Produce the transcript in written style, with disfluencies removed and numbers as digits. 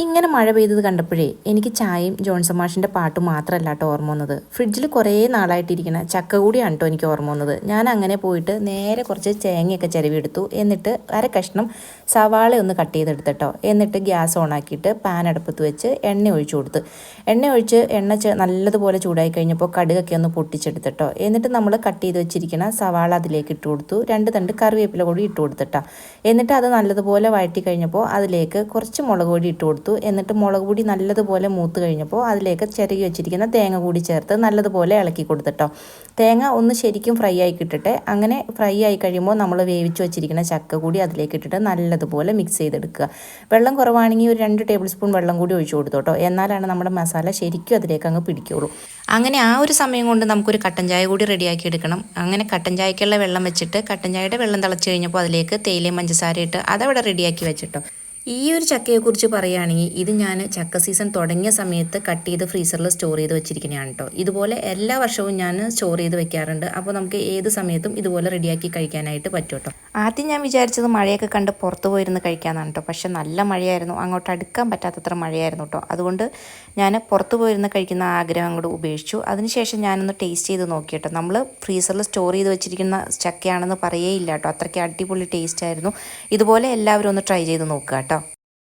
ഇങ്ങനെ മഴ പെയ്തത് കണ്ടപ്പോഴേ എനിക്ക് ചായയും ജോൺസൺ മാഷിൻ്റെ പാട്ടും മാത്രമല്ല കേട്ടോ ഓർമ്മ വന്നത്. ഫ്രിഡ്ജിൽ കുറേ നാളായിട്ടിരിക്കുന്ന ചക്ക കൂടിയാണ് കേട്ടോ എനിക്ക് ഓർമ്മ വന്നത്. ഞാൻ അങ്ങനെ പോയിട്ട് നേരെ കുറച്ച് തേങ്ങയൊക്കെ ചിരവിയെടുത്തു. എന്നിട്ട് അര കഷ്ണം സവാള ഒന്ന് കട്ട് ചെയ്തെടുത്തിട്ടോ. എന്നിട്ട് ഗ്യാസ് ഓണാക്കിയിട്ട് പാൻ അടുപ്പത്ത് വെച്ച് എണ്ണ ഒഴിച്ചു കൊടുത്ത്. എണ്ണ നല്ലതുപോലെ ചൂടായി കഴിഞ്ഞപ്പോൾ കടുകൊക്കെ ഒന്ന് പൊട്ടിച്ചെടുത്തിട്ടോ. എന്നിട്ട് നമ്മൾ കട്ട് ചെയ്ത് വെച്ചിരിക്കുന്ന സവാള അതിലേക്ക് ഇട്ട് കൊടുത്തു. 2 തണ്ട് കറിവേപ്പില കൂടി ഇട്ട് കൊടുത്തിട്ടോ. എന്നിട്ട് അത് നല്ലതുപോലെ വഴറ്റി കഴിഞ്ഞപ്പോൾ അതിലേക്ക് കുറച്ച് മുളക് പൊടി ഇട്ട് കൊടുത്തു. എന്നിട്ട് മുളക് പൊടി നല്ലതുപോലെ മൂത്ത് കഴിഞ്ഞപ്പോൾ അതിലേക്ക് ചിരകി വെച്ചിരിക്കുന്ന തേങ്ങ കൂടി ചേർത്ത് നല്ലതുപോലെ ഇളക്കി കൊടുത്തിട്ടോ. തേങ്ങ ഒന്ന് ശരിക്കും ഫ്രൈ ആയി കിട്ടട്ടെ. അങ്ങനെ ഫ്രൈ ആയി കഴിയുമ്പോൾ നമ്മൾ വേവിച്ച് വെച്ചിരിക്കുന്ന ചക്ക കൂടി അതിലേക്ക് ഇട്ടിട്ട് നല്ലതുപോലെ മിക്സ് ചെയ്തെടുക്കുക. വെള്ളം കുറവാണെങ്കിൽ ഒരു 2 ടേബിൾ സ്പൂൺ വെള്ളം കൂടി ഒഴിച്ചു കൊടുത്തോട്ടോ. എന്നാലാണ് നമ്മുടെ മസാല ശരിക്കും അതിലേക്ക് അങ്ങ് പിടിക്കുള്ളൂ. അങ്ങനെ ആ ഒരു സമയം കൊണ്ട് നമുക്കൊരു കട്ടൻ ചായ കൂടി റെഡിയാക്കി എടുക്കണം. അങ്ങനെ കട്ടൻ ചായക്കുള്ള വെള്ളം വെച്ചിട്ട് കട്ടൻ ചായയുടെ വെള്ളം തിളച്ച് കഴിഞ്ഞപ്പോൾ അതിലേക്ക് തേയിലയും പഞ്ചസാര ഇട്ട് അതവിടെ റെഡിയാക്കി വെച്ചിട്ടോ. ഈ ഒരു ചക്കയെക്കുറിച്ച് പറയുകയാണെങ്കിൽ ഇത് ഞാൻ ചക്ക സീസൺ തുടങ്ങിയ സമയത്ത് കട്ട് ചെയ്ത് ഫ്രീസറിൽ സ്റ്റോർ ചെയ്ത് വെച്ചിരിക്കുന്നതാണ് കേട്ടോ. ഇതുപോലെ എല്ലാ വർഷവും ഞാൻ സ്റ്റോർ ചെയ്ത് വെക്കാറുണ്ട്. അപ്പോൾ നമുക്ക് ഏത് സമയത്തും ഇതുപോലെ റെഡിയാക്കി കഴിക്കാനായിട്ട് പറ്റും കേട്ടോ. ആദ്യം ഞാൻ വിചാരിച്ചത് മഴയൊക്കെ കണ്ട് പുറത്ത് പോയിരുന്ന് കഴിക്കാമെന്നാണ് കേട്ടോ. പക്ഷെ നല്ല മഴയായിരുന്നു, അങ്ങോട്ട് അടുക്കാൻ പറ്റാത്തത്ര മഴയായിരുന്നു കേട്ടോ. അതുകൊണ്ട് ഞാൻ പുറത്ത് പോയിരുന്ന് കഴിക്കുന്ന ആഗ്രഹം അങ്ങോട്ട് ഉപേക്ഷിച്ചു. അതിനുശേഷം ഞാനൊന്ന് ടേസ്റ്റ് ചെയ്ത് നോക്കി കേട്ടോ. നമ്മൾ ഫ്രീസറിൽ സ്റ്റോർ ചെയ്ത് വെച്ചിരിക്കുന്ന ചക്കയാണെന്ന് പറയേയില്ല കേട്ടോ. അത്രയ്ക്ക് അടിപൊളി ടേസ്റ്റ് ആയിരുന്നു. ഇതുപോലെ എല്ലാവരും ഒന്ന് ട്രൈ ചെയ്ത് നോക്കുക കേട്ടോ.